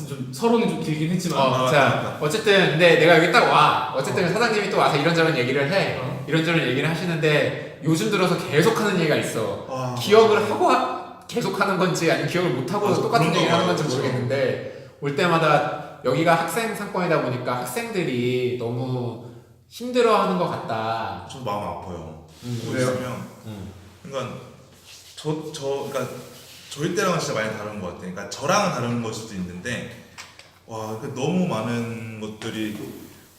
좀 서론이 좀 길긴 했지만 자 어쨌든 근데 내가 여기 딱 와. 어쨌든 사장님이 또 와서 이런저런 얘기를 해. 이런저런 얘기를 하시는데 요즘 들어서 계속 하는 얘기가 있어. 기억을 하고 계속 하는 건지 아니면 기억을 못 하고 똑같은 얘기를 하는 건지 모르겠는데 올 때마다 여기가 학생 상권이다 보니까 학생들이 너무 힘들어하는 것 같다. 저도 마음 아파요. 왜요? 그러니까 그러니까 저희 때랑은 진짜 많이 다른 것 같아요. 그러니까 저랑은 다른 걸 수도 있는데 와 너무 많은 것들이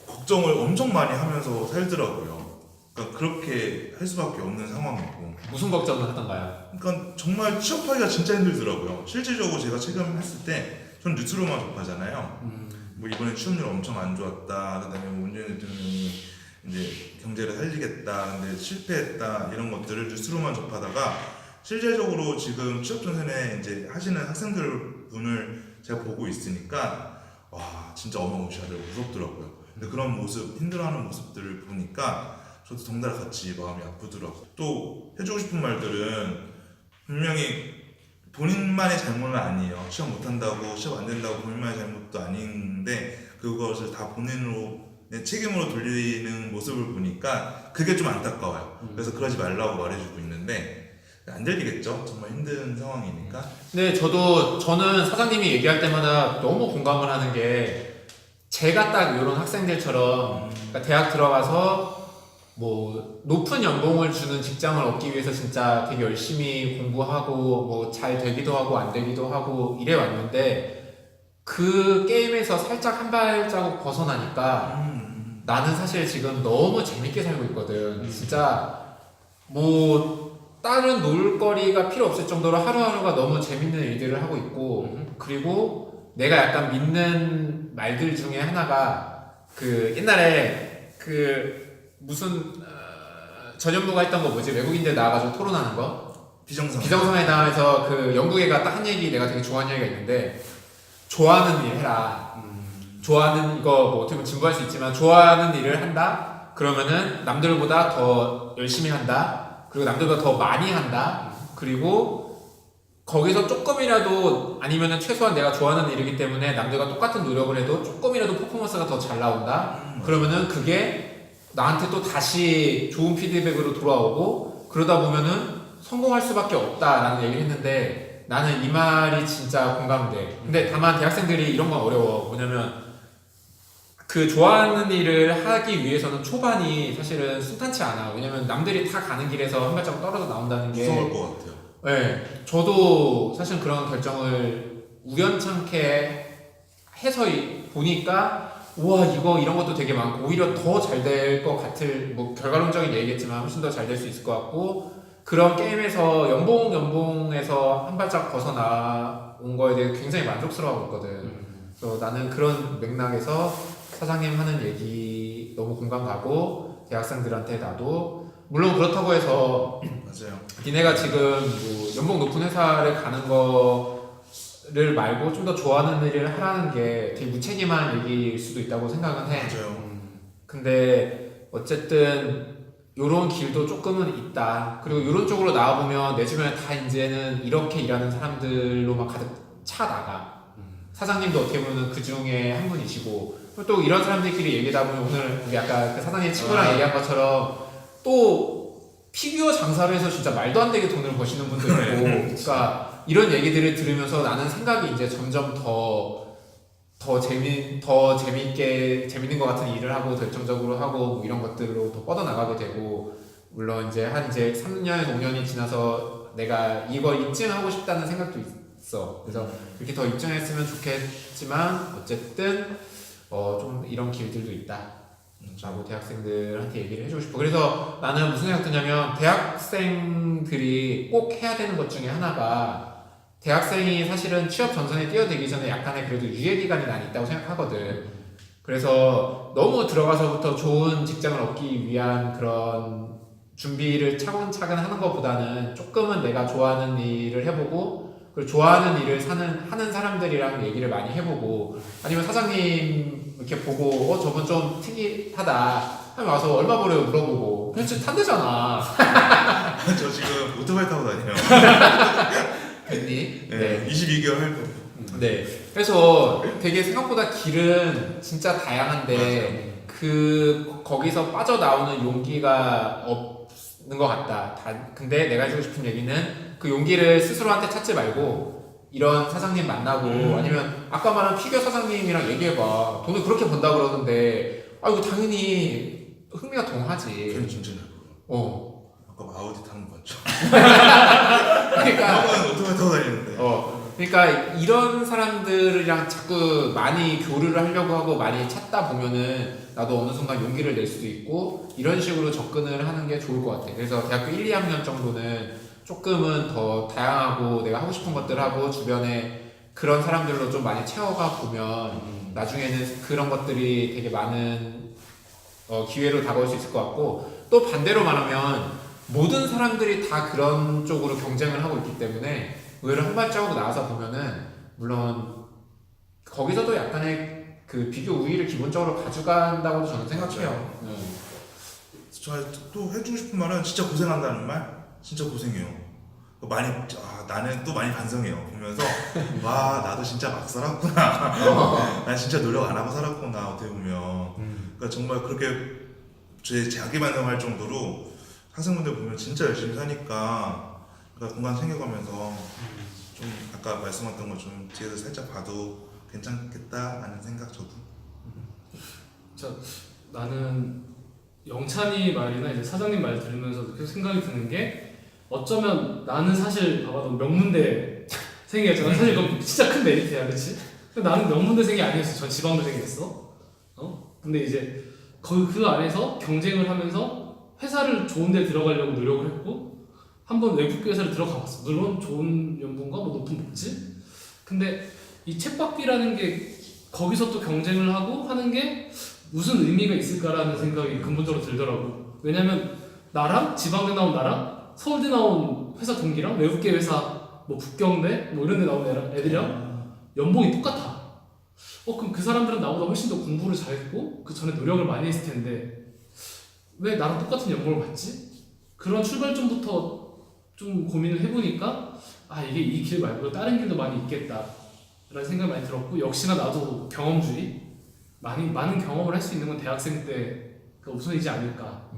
걱정을 엄청 많이 하면서 살더라고요. 그러니까 그렇게 할 수밖에 없는 상황이고. 무슨 걱정을 하던가요? 그러니까 정말 취업하기가 진짜 힘들더라고요. 실질적으로 제가 체감했을 때 전 뉴스로만 접하잖아요. 뭐 이번에 취업률 엄청 안 좋았다. 그다음에 문재인 대통령이 이제 경제를 살리겠다. 근데 실패했다. 이런 것들을 뉴스로만 접하다가 실제적으로 지금 취업 전선에 이제 하시는 학생들 분을 제가 보고 있으니까 와 진짜 어마무시하더라고 무섭더라고요. 근데 그런 모습 힘들어하는 모습들을 보니까 저도 덩달아 같이 마음이 아프더라고요. 또 해주고 싶은 말들은 분명히 본인만의 잘못은 아니에요. 취업 못한다고 취업 안 된다고 본인만의 잘못도 아닌데 그것을 다 본인으로 내 책임으로 돌리는 모습을 보니까 그게 좀 안타까워요. 그래서 그러지 말라고 말해주고 있는데 안 들리겠죠? 정말 힘든 상황이니까. 근데 저는 사장님이 얘기할 때마다 너무 공감을 하는 게 제가 딱 이런 학생들처럼 그러니까 대학 들어가서 뭐 높은 연봉을 주는 직장을 얻기 위해서 진짜 되게 열심히 공부하고 뭐 잘 되기도 하고 안 되기도 하고 이래 왔는데 그 게임에서 살짝 한 발자국 벗어나니까 나는 사실 지금 너무 재밌게 살고 있거든. 진짜 뭐 다른 놀거리가 필요 없을 정도로 하루하루가 너무 재밌는 일들을 하고 있고 그리고 내가 약간 믿는 말들 중에 하나가 그 옛날에 그 무슨 전현무가 했던 거 뭐지? 외국인들 나와가지고 토론하는 거? 비정상회담에서 그 영국애가 딱 한 얘기 내가 되게 좋아하는 얘기가 있는데 좋아하는 일 해라. 좋아하는 이거 뭐 어떻게 보면 진부할 수 있지만 좋아하는 일을 한다? 그러면은 남들보다 더 열심히 한다. 그리고 남들보다 더 많이 한다. 그리고 거기서 조금이라도 아니면은 최소한 내가 좋아하는 일이기 때문에 남들과 똑같은 노력을 해도 조금이라도 퍼포먼스가 더 잘 나온다. 그러면은 그게 나한테 또 다시 좋은 피드백으로 돌아오고 그러다 보면은 성공할 수밖에 없다라는 얘기를 했는데 나는 이 말이 진짜 공감돼. 근데 다만 대학생들이 이런 건 어려워. 뭐냐면 그 좋아하는 일을 하기 위해서는 초반이 사실은 순탄치 않아. 왜냐면 남들이 다 가는 길에서 한 발자국 떨어져 나온다는 게 무서울 것 같아요. 네, 저도 사실 그런 결정을 우연찮게 해서 보니까 우와 이런 것도 되게 많고 오히려 더 잘 될 것 같을 뭐 결과론적인 얘기겠지만 훨씬 더 잘 될 수 있을 것 같고 그런 게임에서 연봉에서 한 발짝 벗어나온 거에 대해 굉장히 만족스러워하고 있거든. 그래서 나는 그런 맥락에서 사장님 하는 얘기 너무 공감 가고 대학생들한테 나도 물론 그렇다고 해서 맞아요. 니네가 지금 뭐 연봉 높은 회사를 가는 거를 말고 좀 더 좋아하는 일을 하라는 게 되게 무책임한 얘기일 수도 있다고 생각은 해. 맞아요. 근데 어쨌든 요런 길도 조금은 있다. 그리고 요런 쪽으로 나와보면 내 주변에 다 이제는 이렇게 일하는 사람들로만 가득 차 나가. 사장님도 어떻게 보면 그 중에 한 분이시고 또 이런 사람들끼리 얘기하다 보면 오늘 우리 아까 그 사장님 친구랑 얘기한 것처럼 또 피규어 장사를 해서 진짜 말도 안 되게 돈을 버시는 분도 있고 그러니까 이런 얘기들을 들으면서 나는 생각이 이제 점점 더 재밌는 것 같은 일을 하고 결정적으로 하고 뭐 이런 것들로 더 뻗어나가게 되고 물론 이제 한 이제 3년에서 5년이 지나서 내가 이걸 입증하고 싶다는 생각도 있어. 그래서 그렇게 더 입증했으면 좋겠지만 어쨌든 좀 이런 길들도 있다. 라고 대학생들한테 얘기를 해주고 싶어. 그래서 나는 무슨 생각 드냐면 대학생들이 꼭 해야 되는 것 중에 하나가 대학생이 사실은 취업 전선에 뛰어들기 전에 약간의 그래도 유예 기간이 난 있다고 생각하거든. 그래서 너무 들어가서부터 좋은 직장을 얻기 위한 그런 준비를 차근차근 하는 것보다는 조금은 내가 좋아하는 일을 해보고 그리고 좋아하는 일을 하는 사람들이랑 얘기를 많이 해보고 아니면 사장님 이렇게 보고 저분 좀 특이하다 하면 와서 얼마 벌어요 물어보고 그냥 진짜 탄대잖아. 저 지금 오토바이 타고 다녀요. 됐니? 네. 22개월 할 거. 네. 그래서 되게 생각보다 길은 진짜 다양한데 거기서 빠져나오는 용기가 없는 것 같다. 근데 내가 해주고 싶은 얘기는 그 용기를 스스로한테 찾지 말고 이런 사장님 만나고 아니면 아까 말한 피겨 사장님이랑 얘기해봐. 돈을 그렇게 번다 그러는데 이거 당연히 흥미가 동하지. 걔는 진짜 잘 보여. 아까 아우디 타는 거 봤죠? 그러니까 형은 오토바이 타고 다니는데. 그러니까 이런 사람들이랑 자꾸 많이 교류를 하려고 하고 많이 찾다 보면은 나도 어느 순간 용기를 낼 수도 있고 이런 식으로 접근을 하는 게 좋을 것 같아. 그래서 대학교 1, 2학년 정도는 조금은 더 다양하고 내가 하고 싶은 것들 하고 주변에 그런 사람들로 좀 많이 채워가 보면 나중에는 그런 것들이 되게 많은 기회로 다가올 수 있을 것 같고 또 반대로 말하면 모든 사람들이 다 그런 쪽으로 경쟁을 하고 있기 때문에 의외로 한 발자국 나와서 보면은 물론 거기서도 약간의 그 비교 우위를 기본적으로 가져간다고도 저는 생각해요. 저 또 해주고 싶은 말은 진짜 고생한다는 말. 진짜 고생해요. 나는 또 많이 반성해요. 보면서 와 나도 진짜 막 살았구나. 난 진짜 노력 안 하고 살았구나. 어떻게 보면. 그러니까 정말 그렇게 자기 반성할 정도로 학생분들 보면 진짜 열심히 사니까 그러니까 공간 챙겨가면서 좀 아까 말씀하셨던 거 좀 뒤에서 살짝 봐도 괜찮겠다 하는 생각 저도. 나는 영찬이 말이나 이제 사장님 말 들으면서 계속 생각이 드는 게 어쩌면 나는 사실 봐봐도 명문대생이었잖아. 사실 그건 진짜 큰 메리트야, 그렇지? 나는 명문대생이 아니었어. 전 지방대생이었어. 근데 이제 그 안에서 경쟁을 하면서 회사를 좋은 데 들어가려고 노력을 했고 한번 외국 회사를 들어가 봤어. 물론 좋은 연봉과 높은 복지. 근데 이 쳇바퀴라는 게 거기서 또 경쟁을 하고 하는 게 무슨 의미가 있을까라는 생각이 근본적으로 들더라고. 왜냐면 나랑 지방대 나온 나랑 서울대 나온 회사 동기랑 외국계 회사 북경대 이런 데 나온 애들이랑 연봉이 똑같아. 그럼 그 사람들은 나보다 훨씬 더 공부를 잘했고 그 전에 노력을 많이 했을 텐데 왜 나랑 똑같은 연봉을 받지? 그런 출발점부터 좀 고민을 해보니까 이게 이 길 말고 다른 길도 많이 있겠다 라는 생각이 많이 들었고 역시나 나도 경험주의 많은 경험을 할 수 있는 건 대학생 때가 우선이지 않을까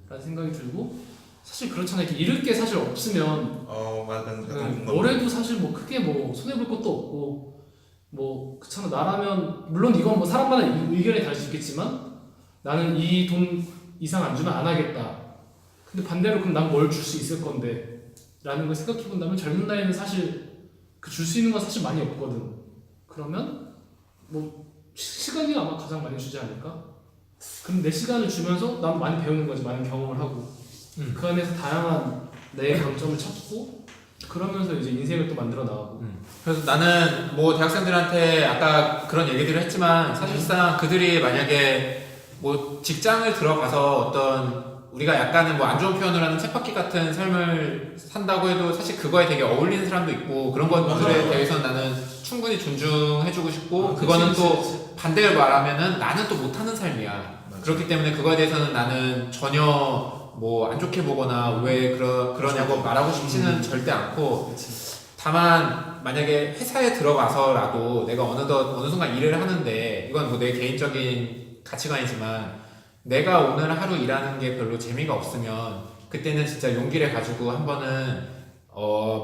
라는 생각이 들고 사실 그렇잖아. 이렇게 잃을 게 사실 없으면 뭐래도 사실 크게 손해볼 것도 없고 그렇잖아. 나라면 물론 이건 사람마다 의견이 다를 수 있겠지만 나는 이 돈 이상 안 주면 안 하겠다. 근데 반대로 그럼 난 뭘 줄 수 있을 건데 라는 걸 생각해 본다면 젊은 나이는 사실 줄 수 있는 건 사실 많이 없거든. 그러면 시간이 아마 가장 많이 주지 않을까? 그럼 내 시간을 주면서 난 많이 배우는 거지. 많은 경험을 하고 그 안에서 다양한 내 강점을 찾고 그러면서 이제 인생을 또 만들어 나가고 그래서 나는 대학생들한테 아까 그런 얘기들을 했지만 사실상 그들이 만약에 직장을 들어가서 어떤 우리가 약간은 안 좋은 표현을 하는 쳇바퀴 같은 삶을 산다고 해도 사실 그거에 되게 어울리는 사람도 있고 그런 것들에 대해서는 나는 충분히 존중해주고 싶고 그거는 또 반대로 말하면은 나는 또 못하는 삶이야. 그렇기 때문에 그거에 대해서는 나는 전혀 안 좋게 보거나 왜 그러냐고 말하고 싶지는 절대 않고 다만 만약에 회사에 들어가서라도 내가 어느 순간 일을 하는데 이건 내 개인적인 가치관이지만 내가 오늘 하루 일하는 게 별로 재미가 없으면 그때는 진짜 용기를 가지고 한 번은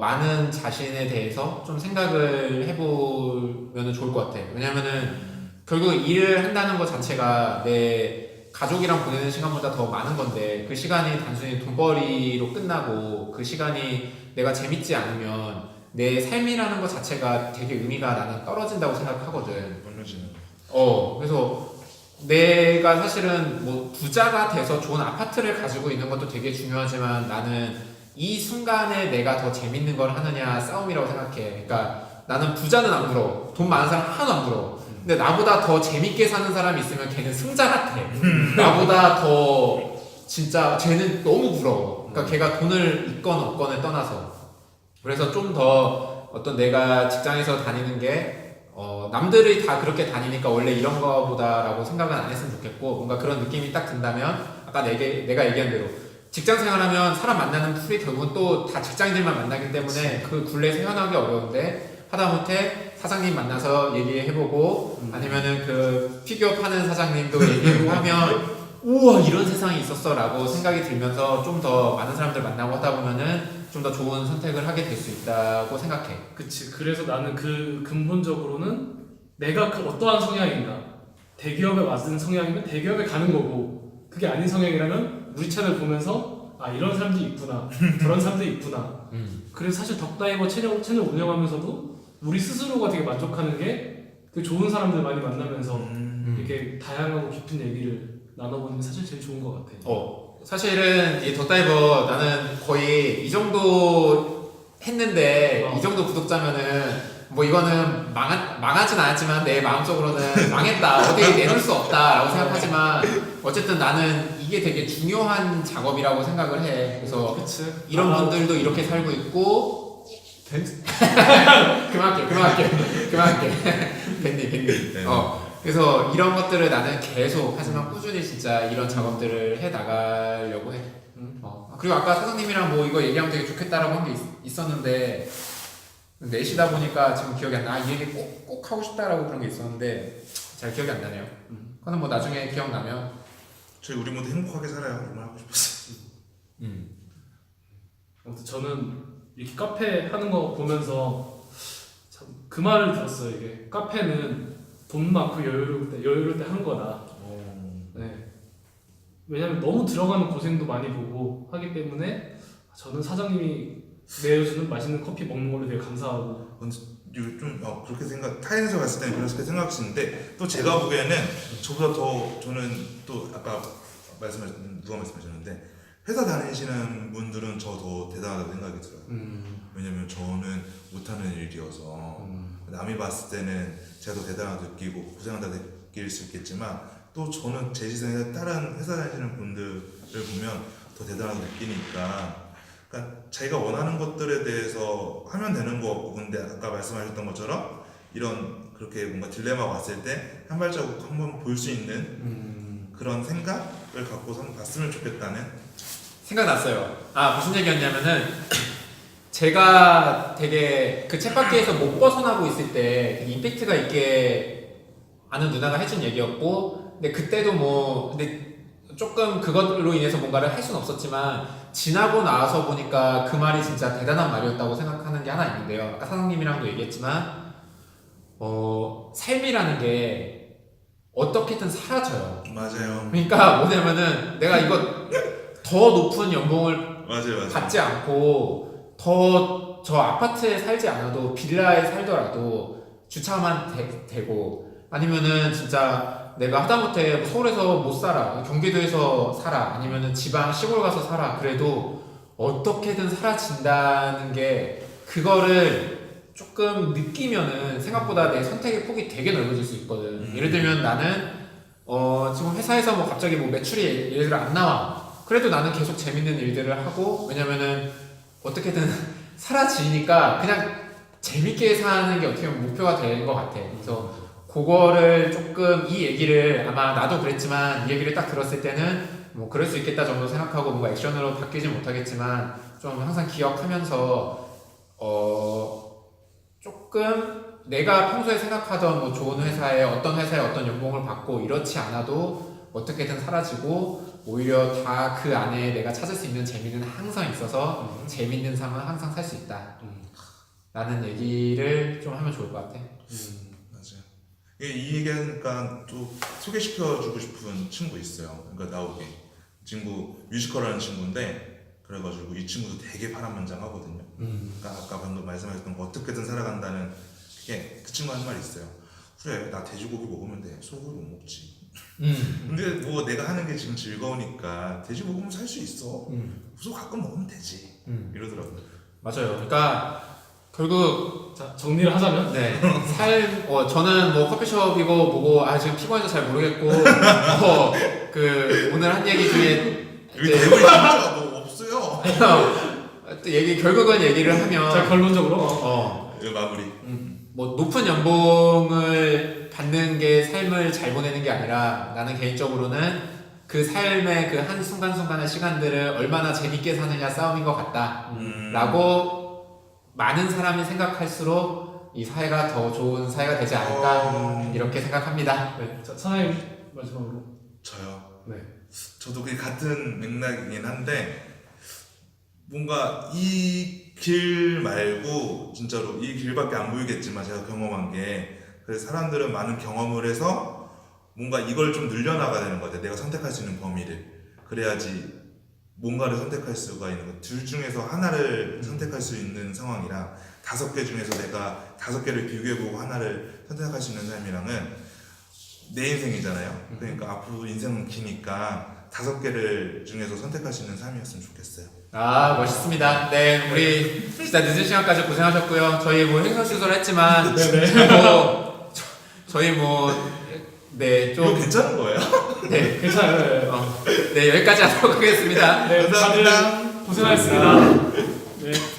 많은 자신에 대해서 좀 생각을 해보면 좋을 것 같아. 왜냐면은 결국 일을 한다는 것 자체가 내 가족이랑 보내는 시간보다 더 많은 건데 그 시간이 단순히 돈벌이로 끝나고 그 시간이 내가 재밌지 않으면 내 삶이라는 것 자체가 되게 의미가 나는 떨어진다고 생각하거든. 그래서 내가 사실은 부자가 돼서 좋은 아파트를 가지고 있는 것도 되게 중요하지만 나는 이 순간에 내가 더 재밌는 걸 하느냐 싸움이라고 생각해. 그러니까 나는 부자는 안 부러워. 돈 많은 사람 하나도 안 부러워. 근데 나보다 더 재밌게 사는 사람이 있으면 걔는 승자 같아. 나보다 더 진짜 쟤는 너무 부러워. 그러니까 걔가 돈을 있건 없건을 떠나서. 그래서 좀 더 어떤 내가 직장에서 다니는 게 남들이 다 그렇게 다니니까 원래 이런 거보다라고 생각은 안 했으면 좋겠고 뭔가 그런 느낌이 딱 든다면 아까 내가 얘기한 대로 직장 생활하면 사람 만나는 풀이 결국은 또 다 직장인들만 만나기 때문에 그 굴레에서 헤어나오기 어려운데 하다못해 사장님 만나서 얘기해보고 아니면은 그 피규어 파는 사장님도 얘기해보고 하면 우와 이런 세상이 있었어라고 생각이 들면서 좀 더 많은 사람들 만나고 하다 보면은 좀 더 좋은 선택을 하게 될 수 있다고 생각해. 그치. 그래서 나는 그 근본적으로는 내가 그 어떠한 성향인가, 대기업에 맞는 성향이면 대기업에 가는 거고, 그게 아닌 성향이라면 우리 채널 보면서 아 이런 사람들이 있구나, 저런 사람들이 있구나. 그래서 사실 덕다이버 채널 운영하면서도 우리 스스로가 되게 만족하는 게 그 좋은 사람들 많이 만나면서 이렇게 다양하고 깊은 얘기를 나눠보는 게 사실 제일 좋은 것 같아. 사실은 이 덕다이버 나는 거의 이 정도 했는데 이 정도 구독자면은 뭐 이거는 망하진 않았지만 내 마음속으로는 망했다 어디 내놓을 수 없다라고 생각하지만 어쨌든 나는 이게 되게 중요한 작업이라고 생각을 해. 그래서 그치. 이런 분들도 이렇게 살고 있고 그만할게 밴디 네. 그래서 이런 것들을 나는 계속 하지만 꾸준히 진짜 이런 작업들을 해 나가려고 해. 그리고 아까 사장님이랑 뭐 이거 얘기하면 되게 좋겠다라고 한 게 있었는데 넷이다 보니까 지금 기억이 안 나. 이 얘기 꼭 하고 싶다라고 그런 게 있었는데 잘 기억이 안 나네요. 그거는 뭐 나중에 기억나면 저희 우리 모두 행복하게 살아요. 이런 말 하고 싶었어요. 아무튼 저는 이렇게 카페 하는 거 보면서 참 그 말을 들었어요. 이게 카페는 돈 많고 여유로울 때 하는 거다. 네. 왜냐면 너무 들어가는 고생도 많이 보고 하기 때문에 저는 사장님이 내어주는 맛있는 커피 먹는 걸로 되게 감사하고. 좀 그렇게 타인에서 봤을 때는 그렇게 생각하시는데 또 제가 보기에는 저보다 더 저는 또 아까 누가 말씀하셨는데 회사 다니시는 분들은 저 더 대단하다고 생각이 들어요. 왜냐면 저는 못하는 일이어서 남이 봤을 때는 제가 더 대단하다 느끼고 고생한다 느낄 수 있겠지만 또 저는 제 시선에 다른 회사 다니시는 분들을 보면 더 대단하다 느끼니까 그러니까 자기가 원하는 것들에 대해서 하면 되는 거 같고 근데 아까 말씀하셨던 것처럼 이런 그렇게 뭔가 딜레마가 왔을 때 한 발자국 한번 볼 수 있는 그런 생각을 갖고 한번 봤으면 좋겠다는 생각났어요. 무슨 얘기였냐면은 제가 되게 그 쳇바퀴에서 못 벗어나고 있을 때 되게 임팩트가 있게 아는 누나가 해준 얘기였고 근데 그때도 근데 조금 그걸로 인해서 뭔가를 할 수는 없었지만 지나고 나서 보니까 그 말이 진짜 대단한 말이었다고 생각하는 게 하나 있는데요. 아까 사장님이랑도 얘기했지만 삶이라는 게 어떻게든 사라져요. 맞아요. 그러니까 뭐냐면은 내가 이거 더 높은 연봉을 맞아요. 받지 않고 더 저 아파트에 살지 않아도 빌라에 살더라도 주차만 되고 아니면은 진짜 내가 하다못해 서울에서 못 살아 경기도에서 살아 아니면은 지방 시골 가서 살아 그래도 어떻게든 사라진다는 게 그거를 조금 느끼면은 생각보다 내 선택의 폭이 되게 넓어질 수 있거든. 예를 들면 나는 지금 회사에서 뭐 갑자기 뭐 매출이 예를 들어 안 나와. 그래도 나는 계속 재밌는 일들을 하고 왜냐면은 어떻게든 사라지니까 그냥 재밌게 사는 게 어떻게 보면 목표가 된 것 같아. 그래서 그거를 조금 이 얘기를 아마 나도 그랬지만 이 얘기를 딱 들었을 때는 뭐 그럴 수 있겠다 정도 생각하고 뭔가 액션으로 바뀌지 못하겠지만 좀 항상 기억하면서 조금 내가 평소에 생각하던 뭐 좋은 회사에 어떤 연봉을 받고 이렇지 않아도 어떻게든 사라지고 오히려 다 그 안에 내가 찾을 수 있는 재미는 항상 있어서 재밌는 삶은 항상 살 수 있다 라는 얘기를 좀 하면 좋을 것 같아. 맞아요. 이 얘기하니까 또 소개시켜주고 싶은 친구 있어요. 그러니까 나오게 친구 뮤지컬하는 친구인데 그래가지고 이 친구도 되게 파란만장하거든요. 그러니까 아까 방금 말씀하셨던 거 어떻게든 살아간다는 그게 그 친구 한 말이 있어요. 그래 나 돼지고기 먹으면 돼 소고기 못 먹지. 근데 뭐 내가 하는 게 지금 즐거우니까 돼지 먹으면 살 수 있어. 소 가끔 먹으면 되지. 이러더라고요. 맞아요. 그러니까 결국 자 정리를 하자면 네 저는 뭐 커피숍이고 뭐고 지금 피곤해서 잘 모르겠고 그 오늘 한 얘기 중에 여기 대본이 진짜 뭐 없어요. 또 결국은 얘기를 하면 자 결론적으로 이거 마무리. 뭐 높은 연봉을 받는 게 삶을 잘 보내는 게 아니라 나는 개인적으로는 그 삶의 그 한 순간순간의 시간들을 얼마나 재밌게 사느냐 싸움인 것 같다 라고 많은 사람이 생각할수록 이 사회가 더 좋은 사회가 되지 않을까 이렇게 생각합니다. 네, 자, 사장님 마지막으로. 저요. 네. 저도 그게 같은 맥락이긴 한데 뭔가 이 길 말고 진짜로 이 길밖에 안 보이겠지만 제가 경험한 게 그래서 사람들은 많은 경험을 해서 뭔가 이걸 좀 늘려나가야 되는 것 같아요. 내가 선택할 수 있는 범위를. 그래야지 뭔가를 선택할 수가 있는 것. 둘 중에서 하나를 선택할 수 있는 상황이랑 5개 중에서 내가 5개를 비교해보고 하나를 선택할 수 있는 삶이랑은 내 인생이잖아요. 그러니까 앞으로 인생은 기니까 5개를 중에서 선택할 수 있는 삶이었으면 좋겠어요. 아 멋있습니다. 네 우리 진짜 늦은 시간까지 고생하셨고요. 저희 뭐 행사수설했지만 저희 이거 뭐네좀 괜찮은 거예요? 네, 괜찮아요. 네 여기까지 하도록 하겠습니다. 네, 감사합니다. 다들 고생하셨습니다. 네.